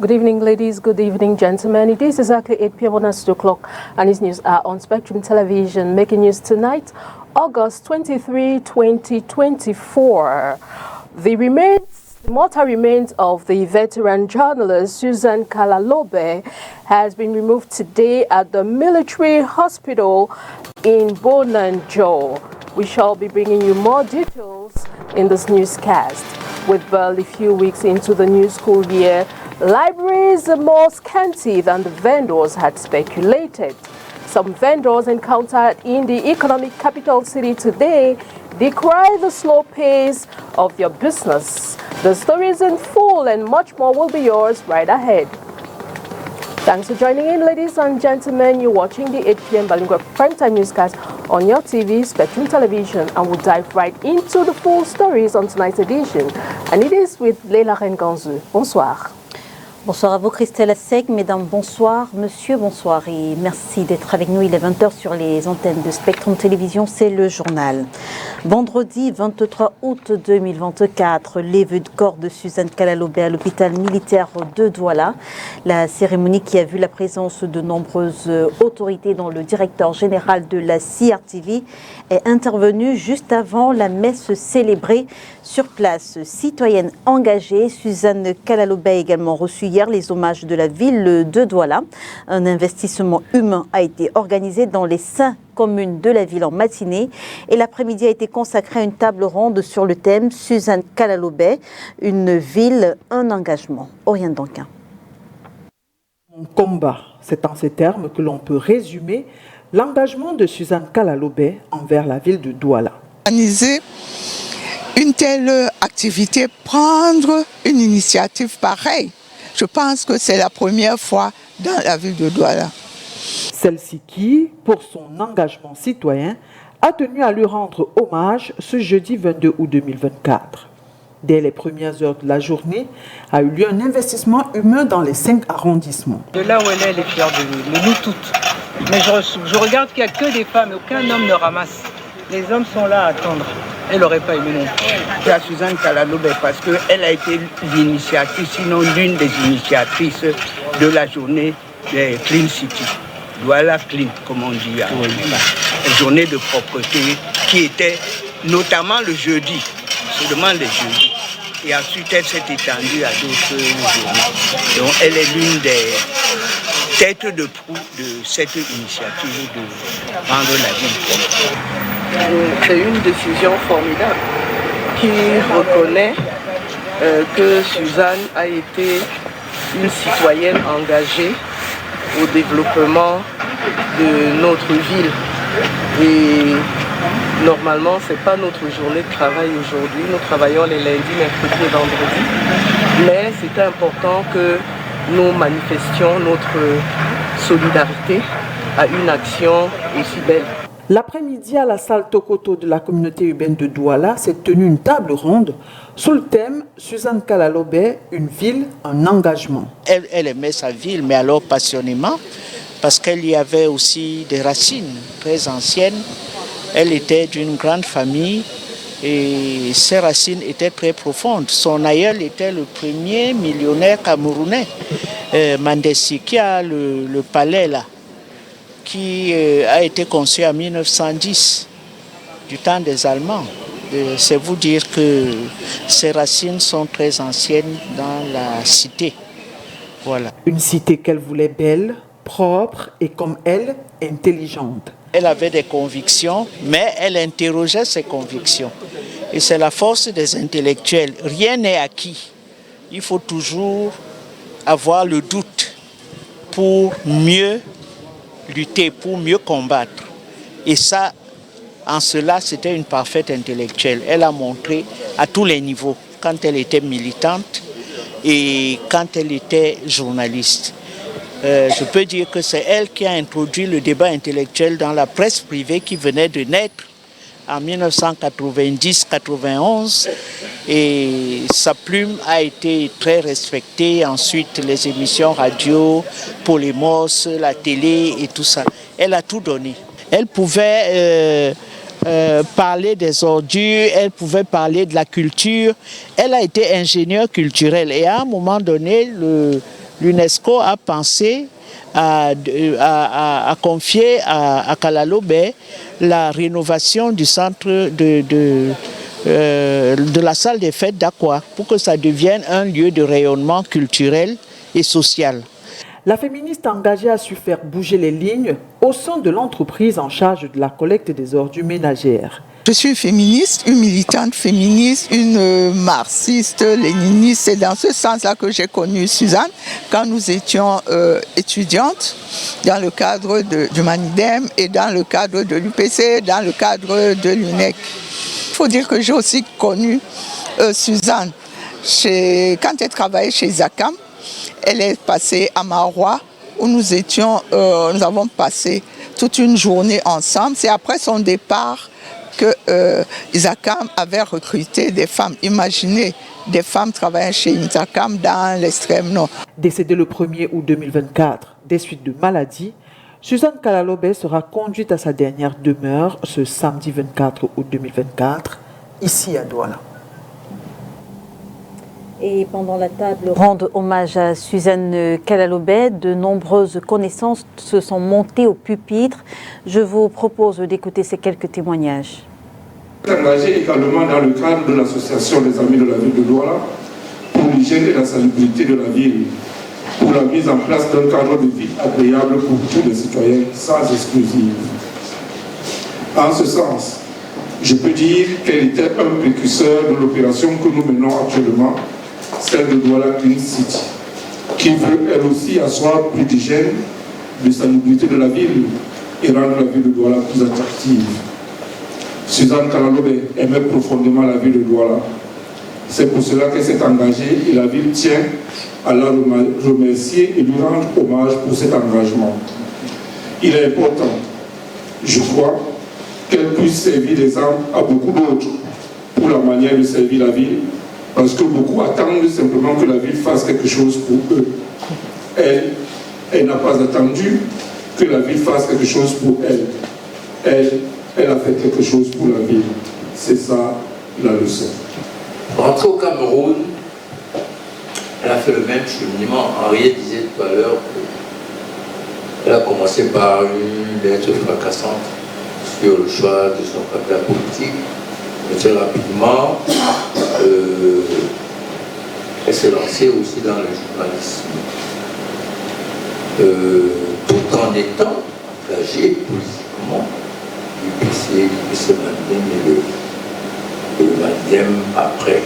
Good evening, ladies. Good evening, gentlemen. It is exactly 8 p.m. on us 2 o'clock, and these news are on Spectrum Television. Making news tonight, August 23, 2024. The mortal remains of the veteran journalist Susan Kalalobe has been removed today at the military hospital in Bonanjo. We shall be bringing you more details in this newscast. With barely few weeks into the new school year, libraries are more scanty than the vendors had speculated. Some vendors encountered in the economic capital city today decry the slow pace of their business. The stories in full and much more will be yours right ahead. Thanks for joining in, ladies and gentlemen. You're watching the 8 p.m. Bilingual Primetime Newscast on your TV, Spectrum Television, and we'll dive right into the full stories on tonight's edition. And it is with Leila Renganzu. Bonsoir. Bonsoir à vous, Christelle Asseg. Mesdames, bonsoir. Monsieur, bonsoir. Et merci d'être avec nous. Il est 20h sur les antennes de Spectrum Télévision. C'est le journal. Vendredi 23 août 2024, levée de corps de Suzanne Kalalobe à l'hôpital militaire de Douala. La cérémonie qui a vu la présence de nombreuses autorités, dont le directeur général de la CRTV, est intervenue juste avant la messe célébrée sur place. Citoyenne engagée, Suzanne Kalalobe a également reçu hier les hommages de la ville de Douala. Un investissement humain a été organisé dans les 5 communes de la ville en matinée et l'après-midi a été consacré à une table ronde sur le thème Suzanne Kalalobe, une ville, un engagement. Oriane Danquin. Mon combat, c'est en ces termes que l'on peut résumer l'engagement de Suzanne Kalalobe envers la ville de Douala. Organiser une telle activité, prendre une initiative pareille, je pense que c'est la première fois dans la ville de Douala. Celle-ci qui, pour son engagement citoyen, a tenu à lui rendre hommage ce jeudi 22 août 2024. Dès les premières heures de la journée, a eu lieu un investissement humain dans les 5 arrondissements. De là où elle est fière de nous, de nous toutes. Mais je regarde qu'il n'y a que des femmes, aucun homme ne ramasse. Les hommes sont là à attendre. Elle n'aurait pas aimé non. C'est à Suzanne Kalalobe parce qu'elle a été l'initiatrice, sinon l'une des initiatrices de la journée des Clean City. Douala Clean, comme on dit. Une journée de propreté qui était notamment le jeudi, seulement les jeudis. Et ensuite, elle s'est étendue à d'autres journées. Donc, elle est l'une des têtes de proue de cette initiative de rendre la ville propre. C'est une décision formidable qui reconnaît que Suzanne a été une citoyenne engagée au développement de notre ville. Et normalement, ce n'est pas notre journée de travail aujourd'hui. Nous travaillons les lundis, mercredis et vendredis. Mais c'est important que nous manifestions notre solidarité à une action aussi belle. L'après-midi, à la salle Tokoto de la communauté urbaine de Douala, s'est tenue une table ronde sous le thème Suzanne Kalalobe, une ville, un engagement. Elle aimait sa ville, mais alors passionnément, parce qu'elle y avait aussi des racines très anciennes. Elle était d'une grande famille et ses racines étaient très profondes. Son aïeul était le premier millionnaire camerounais, Mandessi, qui a le palais là, qui a été conçu en 1910, du temps des Allemands. C'est vous dire que ses racines sont très anciennes dans la cité. Voilà. Une cité qu'elle voulait belle, propre et comme elle, intelligente. Elle avait des convictions, mais elle interrogeait ses convictions. Et c'est la force des intellectuels. Rien n'est acquis. Il faut toujours avoir le doute pour mieux lutter, pour mieux combattre. Et ça, en cela, c'était une parfaite intellectuelle. Elle a montré à tous les niveaux, quand elle était militante et quand elle était journaliste. Je peux dire que c'est elle qui a introduit le débat intellectuel dans la presse privée qui venait de naître en 1990-91 et sa plume a été très respectée. Ensuite, les émissions radio, Polémos, la télé et tout ça. Elle a tout donné. Elle pouvait parler des ordures, elle pouvait parler de la culture. Elle a été ingénieure culturelle et à un moment donné, l'UNESCO a pensé à confier à Kalalobé la rénovation du centre de la salle des fêtes d'Aqua pour que ça devienne un lieu de rayonnement culturel et social. La féministe engagée a su faire bouger les lignes au sein de l'entreprise en charge de la collecte des ordures ménagères. Je suis féministe, une militante féministe, une marxiste, léniniste. C'est dans ce sens-là que j'ai connu Suzanne quand nous étions étudiantes dans le cadre du Manidem et dans le cadre de l'UPC, dans le cadre de l'UNEC. Il faut dire que j'ai aussi connu Suzanne quand elle travaillait chez Zakam. Elle est passée à Marois où nous avons passé toute une journée ensemble. C'est après son départ que Zakam avait recruté des femmes. Imaginez des femmes travaillant chez Zakam dans l'extrême nord. Décédée le 1er août 2024 des suites de maladies, Suzanne Kalalobé sera conduite à sa dernière demeure ce samedi 24 août 2024, ici à Douala. Et pendant la table rendre hommage à Suzanne Kalalobé, de nombreuses connaissances se sont montées au pupitre. Je vous propose d'écouter ces quelques témoignages. Engagé également dans le cadre de l'association des Amis de la ville de Douala pour l'hygiène et la salubrité de la ville, pour la mise en place d'un cadre de vie agréable pour tous les citoyens sans exclusive. En ce sens, je peux dire qu'elle était un précurseur de l'opération que nous menons actuellement, celle de Douala Clean City, qui veut elle aussi asseoir plus d'hygiène, de salubrité de la ville et rendre la ville de Douala plus attractive. Suzanne Kalalobé aimait profondément la ville de Douala. C'est pour cela qu'elle s'est engagée et la ville tient à la remercier et lui rendre hommage pour cet engagement. Il est important, je crois, qu'elle puisse servir d'exemple à beaucoup d'autres pour la manière de servir la ville, parce que beaucoup attendent simplement que la ville fasse quelque chose pour eux. Elle n'a pas attendu que la ville fasse quelque chose pour elle. Elle a fait quelque chose pour la ville. C'est ça la leçon. Rentrée au Cameroun, elle a fait le même cheminement. Henriette disait tout à l'heure qu'elle a commencé par une lettre fracassante sur le choix de son parti politique. Mais très rapidement, elle s'est lancée aussi dans le journalisme. Tout en étant engagée politiquement, l'UPC Mandem et le Mandem après.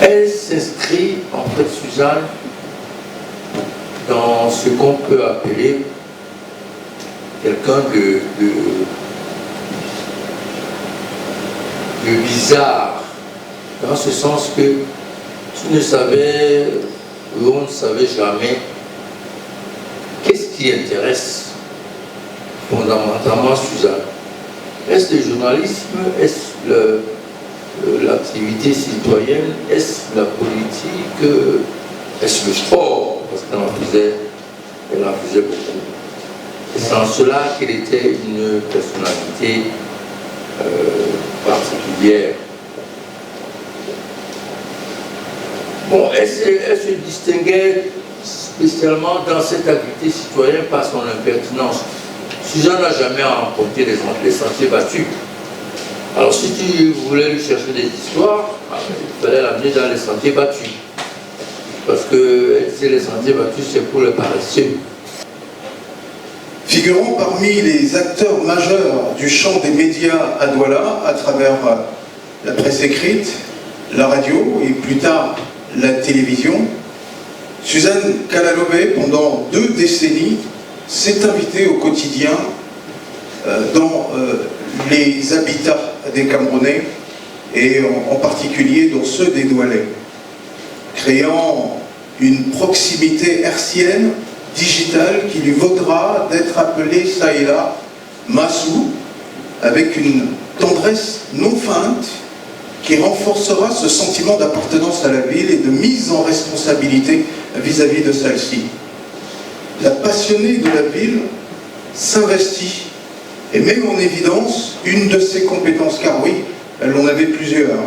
Elle s'inscrit, en fait, Suzanne, dans ce qu'on peut appeler quelqu'un de bizarre, dans ce sens que tu ne savais, ou on ne savait jamais qu'est-ce qui intéresse fondamentalement Suzanne. Est-ce le journalisme? Est-ce l'activité citoyenne? Est-ce la politique? Est-ce le sport? Parce qu'elle en faisait beaucoup. Et c'est en cela qu'elle était une personnalité particulière. Bon, elle se distinguait spécialement dans cette activité citoyenne par son impertinence. Suzanne n'a jamais rencontré les sentiers battus. Alors si tu voulais lui chercher des histoires, il fallait l'amener dans les sentiers battus. Parce que les sentiers battus, c'est pour les paresseux. Figurant parmi les acteurs majeurs du champ des médias à Douala, à travers la presse écrite, la radio et plus tard la télévision, Suzanne Kalalobé, pendant 2 décennies, s'est invitée au quotidien dans les habitats des Camerounais et en particulier dans ceux des Doualais, créant une proximité hertzienne digitale qui lui vaudra d'être appelée ça et là Massou, avec une tendresse non feinte qui renforcera ce sentiment d'appartenance à la ville et de mise en responsabilité vis-à-vis de celle-ci. La passionnée de la ville s'investit et met en évidence une de ses compétences, car oui, elle en avait plusieurs,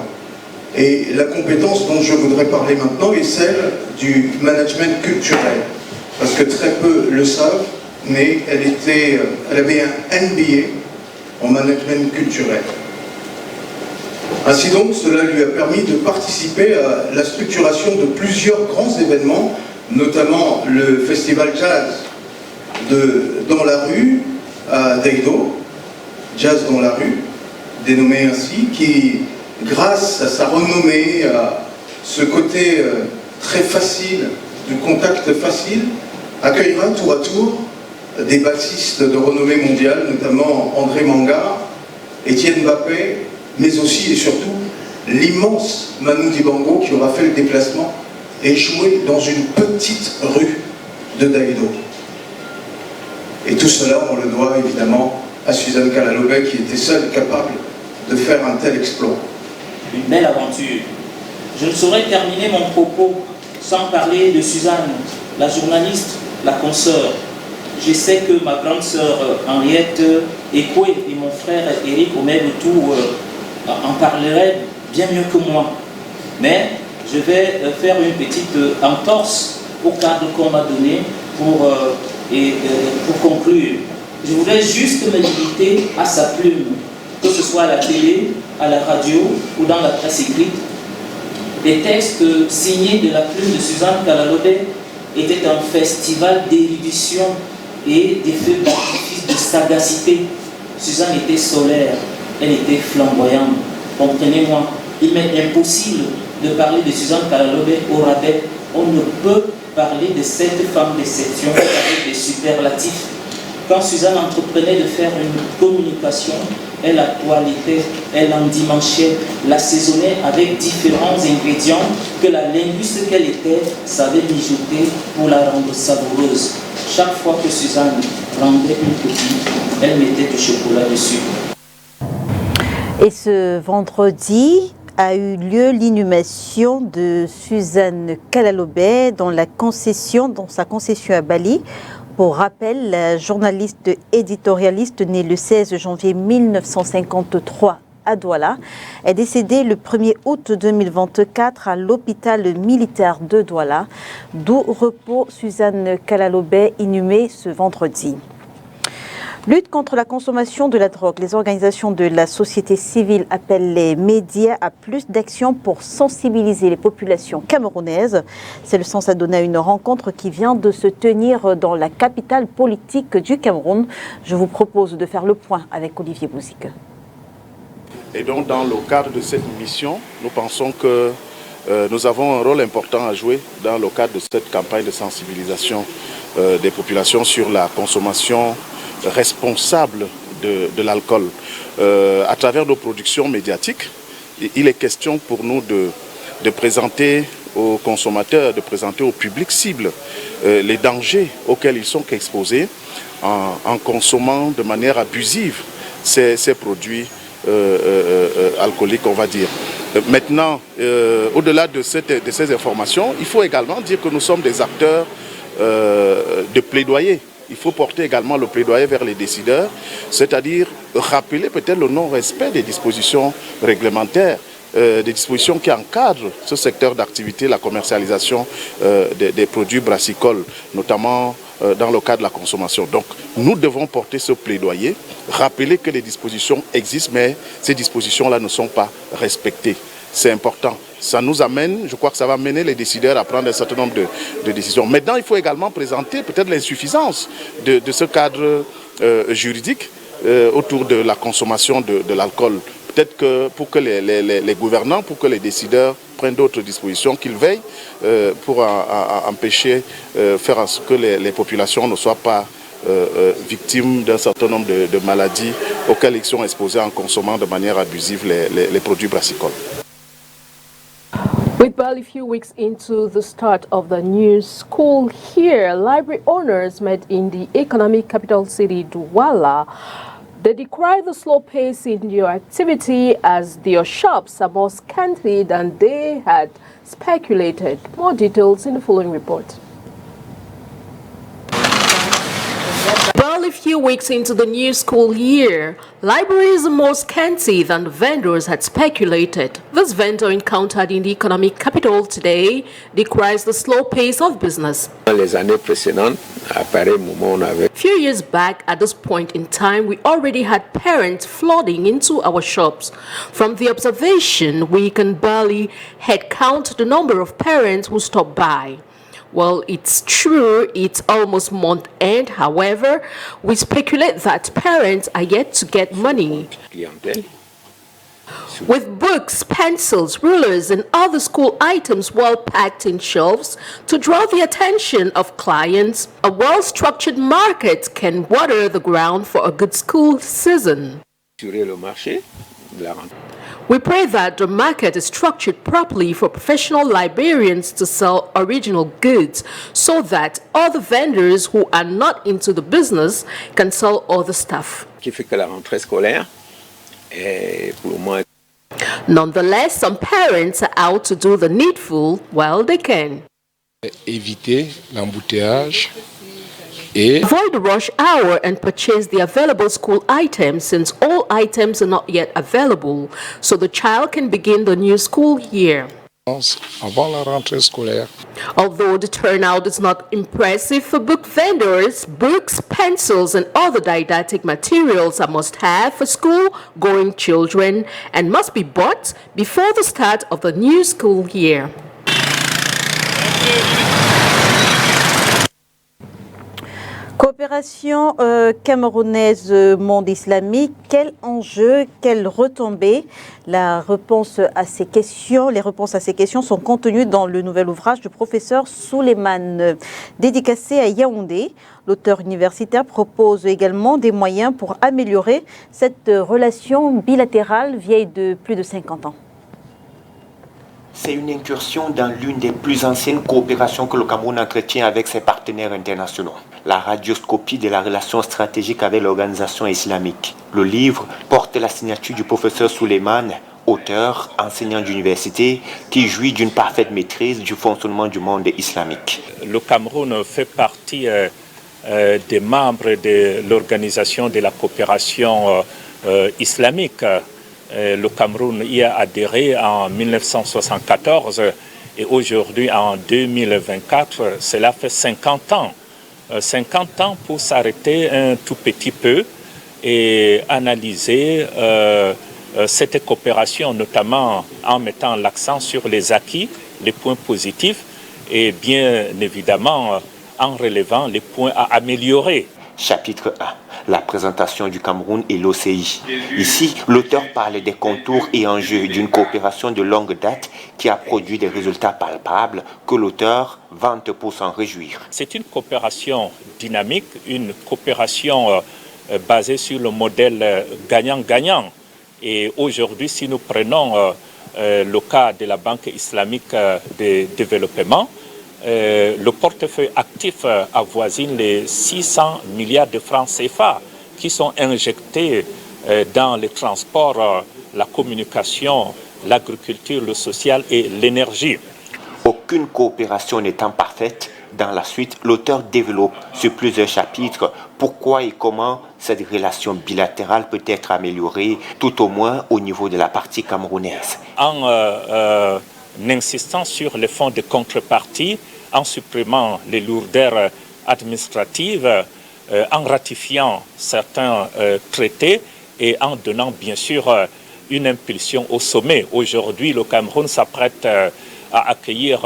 Et la compétence dont je voudrais parler maintenant est celle du management culturel. Parce que très peu le savent, mais elle avait un MBA en management culturel. Ainsi donc, cela lui a permis de participer à la structuration de plusieurs grands événements, notamment le festival jazz dans la rue à Daido, Jazz dans la rue, dénommé ainsi, qui, grâce à sa renommée, à ce côté très facile, du contact facile, accueillera tour à tour des bassistes de renommée mondiale, notamment André Manga, Étienne Mbappé, mais aussi et surtout l'immense Manu Dibango qui aura fait le déplacement et joué dans une petite rue de Daido. Et tout cela, on le doit évidemment à Suzanne Kalalobé qui était seule capable de faire un tel exploit. Une belle aventure. Je ne saurais terminer mon propos sans parler de Suzanne, la journaliste, la consoeur. Je sais que ma grande sœur Henriette Ekoué et mon frère Eric Omeboutou en parleraient bien mieux que moi. Mais je vais faire une petite entorse au cadre qu'on m'a donné pour conclure. Je voudrais juste me limiter à sa plume, que ce soit à la télé, à la radio ou dans la presse écrite. Les textes signés de la plume de Suzanne Kalalobé étaient un festival d'érudition et des feux d'artifice de sagacité. Suzanne était solaire, elle était flamboyante. Comprenez-moi, il m'est impossible de parler de Suzanne Kalalobé au rabais. On ne peut parler de cette femme d'exception avec des superlatifs. Quand Suzanne entreprenait de faire une communication, elle la toilettait, elle endimanchait, l'assaisonnait avec différents ingrédients que la linguiste qu'elle était savait mijoter pour la rendre savoureuse. Chaque fois que Suzanne rendait une copie, elle mettait du chocolat dessus. Et ce vendredi a eu lieu l'inhumation de Suzanne Kalalobé dans sa concession à Bali. Pour rappel, la journaliste éditorialiste née le 16 janvier 1953 à Douala est décédée le 1er août 2024 à l'hôpital militaire de Douala, d'où repos Suzanne Kalalobé inhumée ce vendredi. Lutte contre la consommation de la drogue. Les organisations de la société civile appellent les médias à plus d'actions pour sensibiliser les populations camerounaises. C'est le sens à donner à une rencontre qui vient de se tenir dans la capitale politique du Cameroun. Je vous propose de faire le point avec Olivier Bouzic. Et donc, dans le cadre de cette mission, nous pensons que nous avons un rôle important à jouer dans le cadre de cette campagne de sensibilisation des populations sur la consommation responsable de l'alcool. À travers nos productions médiatiques, il est question pour nous de présenter aux consommateurs, de présenter au public cible les dangers auxquels ils sont exposés en consommant de manière abusive ces produits alcooliques, on va dire. Maintenant, au-delà de ces informations, il faut également dire que nous sommes des acteurs de plaidoyer. Il faut porter également le plaidoyer vers les décideurs, c'est-à-dire rappeler peut-être le non-respect des dispositions réglementaires, des dispositions qui encadrent ce secteur d'activité, la commercialisation des produits brassicoles, notamment dans le cas de la consommation. Donc nous devons porter ce plaidoyer, rappeler que les dispositions existent, mais ces dispositions-là ne sont pas respectées. C'est important. Ça nous amène, je crois que ça va amener les décideurs à prendre un certain nombre de décisions. Maintenant, il faut également présenter peut-être l'insuffisance de ce cadre juridique autour de la consommation de l'alcool. Peut-être que pour que les gouvernants, pour que les décideurs prennent d'autres dispositions, qu'ils veillent pour empêcher, faire en sorte que les populations ne soient pas victimes d'un certain nombre de maladies auxquelles ils sont exposés en consommant de manière abusive les produits brassicoles. With barely a few weeks into the start of the new school here, library owners met in the economic capital city, Douala. They decry the slow pace in their activity as their shops are more scanty than they had speculated. More details in the following report. Barely few weeks into the new school year, libraries are more scanty than vendors had speculated. This vendor encountered in the economic capital today decries the slow pace of business. Les années précédentes, à pareil moment, on avait... Few years back, at this point in time, we already had parents flooding into our shops. From the observation, we can barely head count the number of parents who stop by. Well, it's true, it's almost month end. However, we speculate that parents are yet to get money. With books, pencils, rulers, and other school items well packed in shelves to draw the attention of clients, a well-structured market can water the ground for a good school season. We pray that the market is structured properly for professional librarians to sell original goods so that other vendors who are not into the business can sell other stuff. Nonetheless, some parents are out to do the needful while they can. Éviter l'embouteillage. Avoid the rush hour and purchase the available school items since all items are not yet available, so the child can begin the new school year. Avant la rentrée scolaire. Although the turnout is not impressive for book vendors, books, pencils, and other didactic materials are must-have for school-going children and must be bought before the start of the new school year. Coopération camerounaise monde islamique, quel enjeu, quelle retombée? Les réponses à ces questions sont contenues dans le nouvel ouvrage du professeur Souleymane, dédicacé à Yaoundé. L'auteur universitaire propose également des moyens pour améliorer cette relation bilatérale vieille de plus de 50 ans. C'est une incursion dans l'une des plus anciennes coopérations que le Cameroun entretient avec ses partenaires internationaux, la radioscopie de la relation stratégique avec l'organisation islamique. Le livre porte la signature du professeur Souleymane, auteur, enseignant d'université, qui jouit d'une parfaite maîtrise du fonctionnement du monde islamique. Le Cameroun fait partie des membres de l'organisation de la coopération islamique. Le Cameroun y a adhéré en 1974 et aujourd'hui en 2024, cela fait 50 ans. 50 ans pour s'arrêter un tout petit peu et analyser cette coopération, notamment en mettant l'accent sur les acquis, les points positifs et bien évidemment en relevant les points à améliorer. Chapitre 1. La présentation du Cameroun et l'OCI. Ici, l'auteur parle des contours et enjeux d'une coopération de longue date qui a produit des résultats palpables que l'auteur vante pour s'en réjouir. C'est une coopération dynamique, une coopération basée sur le modèle gagnant-gagnant. Et aujourd'hui, si nous prenons le cas de la Banque islamique de développement, le portefeuille actif avoisine les 600 milliards de francs CFA qui sont injectés dans les transports, la communication, l'agriculture, le social et l'énergie. Aucune coopération n'étant parfaite, dans la suite, l'auteur développe sur plusieurs chapitres pourquoi et comment cette relation bilatérale peut être améliorée, tout au moins au niveau de la partie camerounaise. En insistant sur les fonds de contrepartie, en supprimant les lourdeurs administratives, en ratifiant certains traités et en donnant bien sûr une impulsion au sommet. Aujourd'hui, le Cameroun s'apprête à accueillir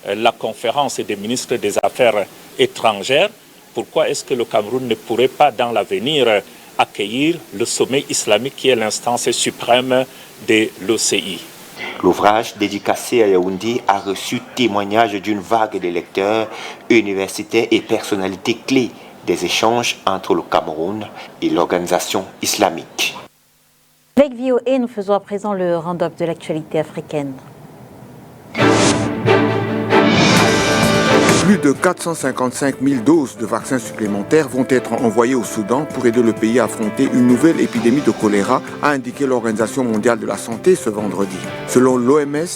la conférence des ministres des Affaires étrangères. Pourquoi est-ce que le Cameroun ne pourrait pas dans l'avenir accueillir le sommet islamique qui est l'instance suprême de l'OCI? L'ouvrage dédicacé à Yaoundé a reçu témoignage d'une vague de lecteurs, universitaires et personnalités clés des échanges entre le Cameroun et l'organisation islamique. Avec VOA, nous faisons à présent le round-up de l'actualité africaine. Plus de 455 000 doses de vaccins supplémentaires vont être envoyées au Soudan pour aider le pays à affronter une nouvelle épidémie de choléra, a indiqué l'Organisation mondiale de la santé ce vendredi. Selon l'OMS,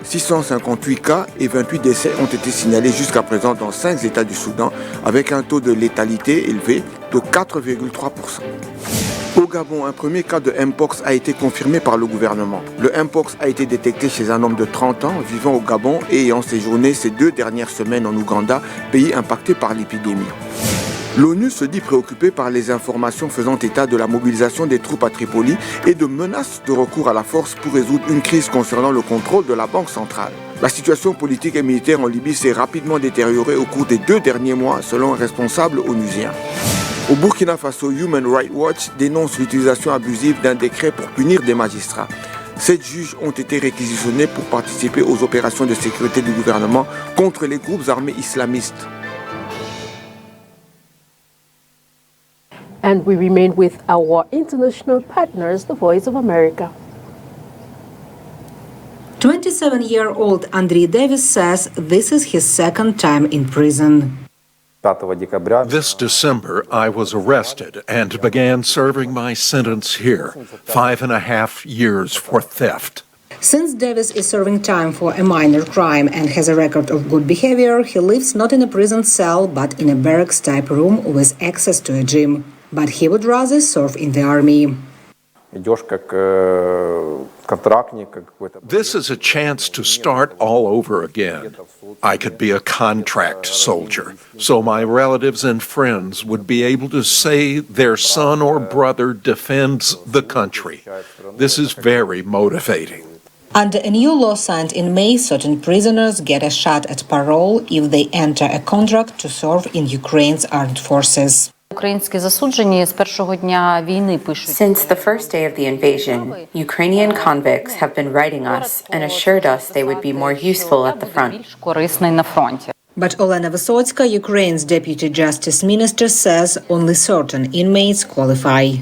658 cas et 28 décès ont été signalés jusqu'à présent dans 5 États du Soudan, avec un taux de létalité élevé de 4,3%. Au Gabon, un premier cas de Mpox a été confirmé par le gouvernement. Le Mpox a été détecté chez un homme de 30 ans vivant au Gabon et ayant séjourné ces 2 dernières semaines en Ouganda, pays impacté par l'épidémie. L'ONU se dit préoccupée par les informations faisant état de la mobilisation des troupes à Tripoli et de menaces de recours à la force pour résoudre une crise concernant le contrôle de la Banque centrale. La situation politique et militaire en Libye s'est rapidement détériorée au cours des 2 derniers mois, selon un responsable onusien. Au Burkina Faso, Human Rights Watch dénonce l'utilisation abusive d'un décret pour punir des magistrats. 7 juges ont été réquisitionnés pour participer aux opérations de sécurité du gouvernement contre les groupes armés islamistes. And we remain with our international partners, the Voice of America. 27-year-old Andrei Davis says this is his second time in prison. This December, I was arrested and began serving my sentence here, 5.5 years for theft. Since Davis is serving time for a minor crime and has a record of good behavior, he lives not in a prison cell but in a barracks-type room with access to a gym. But he would rather serve in the army. This is a chance to start all over again. I could be a contract soldier, so my relatives and friends would be able to say their son or brother defends the country. This is very motivating. Under a new law signed in May, certain prisoners get a shot at parole if they enter a contract to serve in Ukraine's armed forces. Since the first day of the invasion, Ukrainian convicts have been writing us and assured us they would be more useful at the front. But Olena Vysotska, Ukraine's deputy justice minister, says only certain inmates qualify.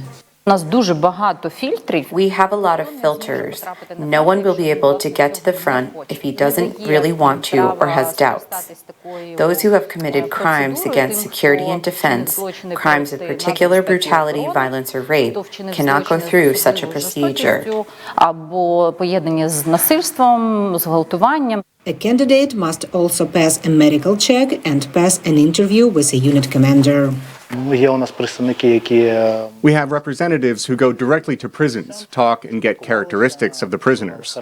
We have a lot of filters. No one will be able to get to the front if he doesn't really want to or has doubts. Those who have committed crimes against security and defense, crimes of particular brutality, violence, or rape, cannot go through such a procedure. A candidate must also pass a medical check and pass an interview with a unit commander. We have representatives who go directly to prisons, talk and get characteristics of the prisoners.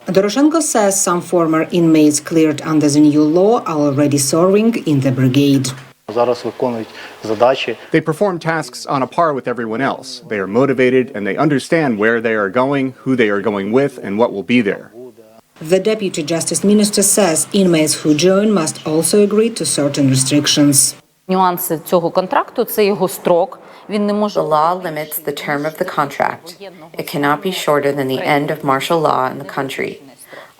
Doroshenko says some former inmates cleared under the new law are already serving in the brigade. They perform tasks on a par with everyone else. They are motivated and they understand where they are going, who they are going with, and what will be there. The Deputy Justice Minister says inmates who join must also agree to certain restrictions. The law limits the term of the contract. It cannot be shorter than the end of martial law in the country.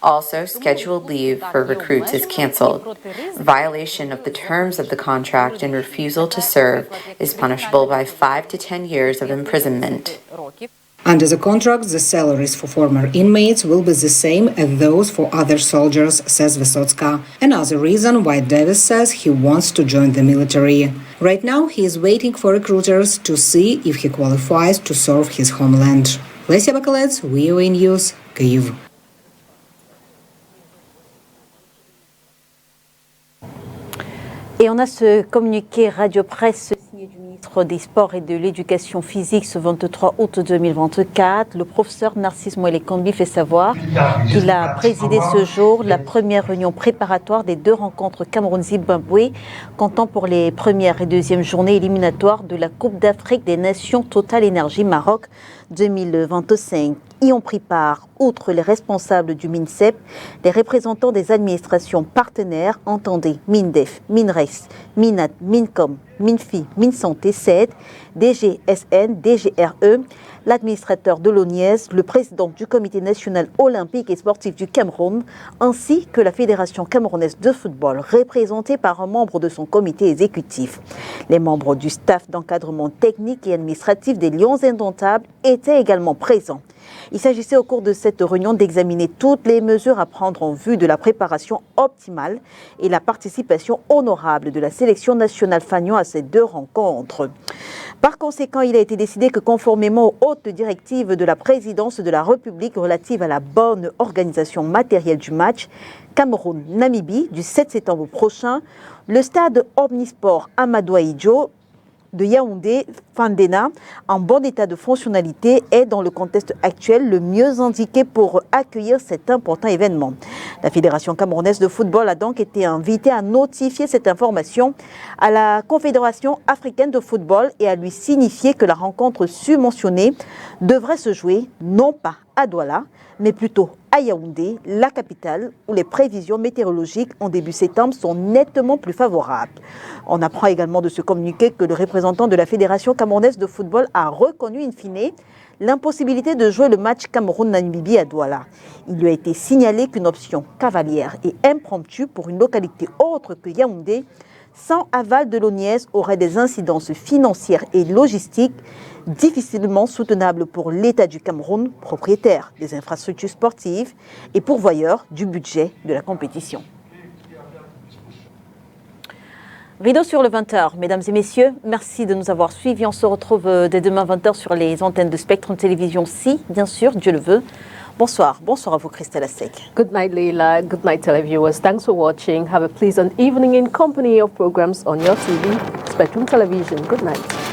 Also, scheduled leave for recruits is cancelled. Violation of the terms of the contract and refusal to serve is punishable by 5 to 10 years of imprisonment. Under the contract, the salaries for former inmates will be the same as those for other soldiers, says Vysotska. Another reason why Davis says he wants to join the military. Right now, he is waiting for recruiters to see if he qualifies to serve his homeland. Lesia Bakalets, VOA News, Kyiv. Et on a ce communiqué Radio Presse signé du ministre des Sports et de l'Éducation physique ce 23 août 2024. Le professeur Narcisse Moëlle-Kambi fait savoir qu'il a présidé ce jour la première réunion préparatoire des 2 rencontres Cameroun-Zimbabwe, comptant pour les premières et deuxièmes journées éliminatoires de la Coupe d'Afrique des Nations Total Énergie Maroc 2025. Y ont pris part, outre les responsables du MINCEP, les représentants des administrations partenaires, entendez MINDEF, MINRES, MINAT, MINCOM, MINFI, MINSanté, CED, DGSN, DGRE, l'administrateur de l'ONIES, le président du Comité national olympique et sportif du Cameroun, ainsi que la Fédération camerounaise de football, représentée par un membre de son comité exécutif. Les membres du staff d'encadrement technique et administratif des Lions Indomptables étaient également présents. Il s'agissait au cours de cette réunion d'examiner toutes les mesures à prendre en vue de la préparation optimale et la participation honorable de la sélection nationale fanion à ces 2 rencontres. Par conséquent, il a été décidé que conformément aux hautes directives de la présidence de la République relatives à la bonne organisation matérielle du match Cameroun-Namibie du 7 septembre prochain, le stade Omnisport Amadou Ahidjo de Yaoundé, Fandena, en bon état de fonctionnalité, est dans le contexte actuel le mieux indiqué pour accueillir cet important événement. La Fédération camerounaise de football a donc été invitée à notifier cette information à la Confédération africaine de football et à lui signifier que la rencontre submentionnée devrait se jouer non pas à Douala, mais plutôt à Yaoundé, la capitale, où les prévisions météorologiques en début septembre sont nettement plus favorables. On apprend également de ce communiqué que le représentant de la Fédération camerounaise de football a reconnu in fine l'impossibilité de jouer le match Cameroun-Namibie à Douala. Il lui a été signalé qu'une option cavalière et impromptue pour une localité autre que Yaoundé, sans aval de l'ONIES, aurait des incidences financières et logistiques difficilement soutenables pour l'État du Cameroun, propriétaire des infrastructures sportives et pourvoyeur du budget de la compétition. Rideau sur le 20h. Mesdames et messieurs, merci de nous avoir suivis. On se retrouve dès demain 20h sur les antennes de Spectrum Télévision, si, bien sûr, Dieu le veut. Bonsoir. Bonsoir à vous, Christelle Assec. Good night, Leila. Good night, televiewers. Thanks for watching. Have a pleasant evening in company of programs on your TV, Spectrum Television. Good night.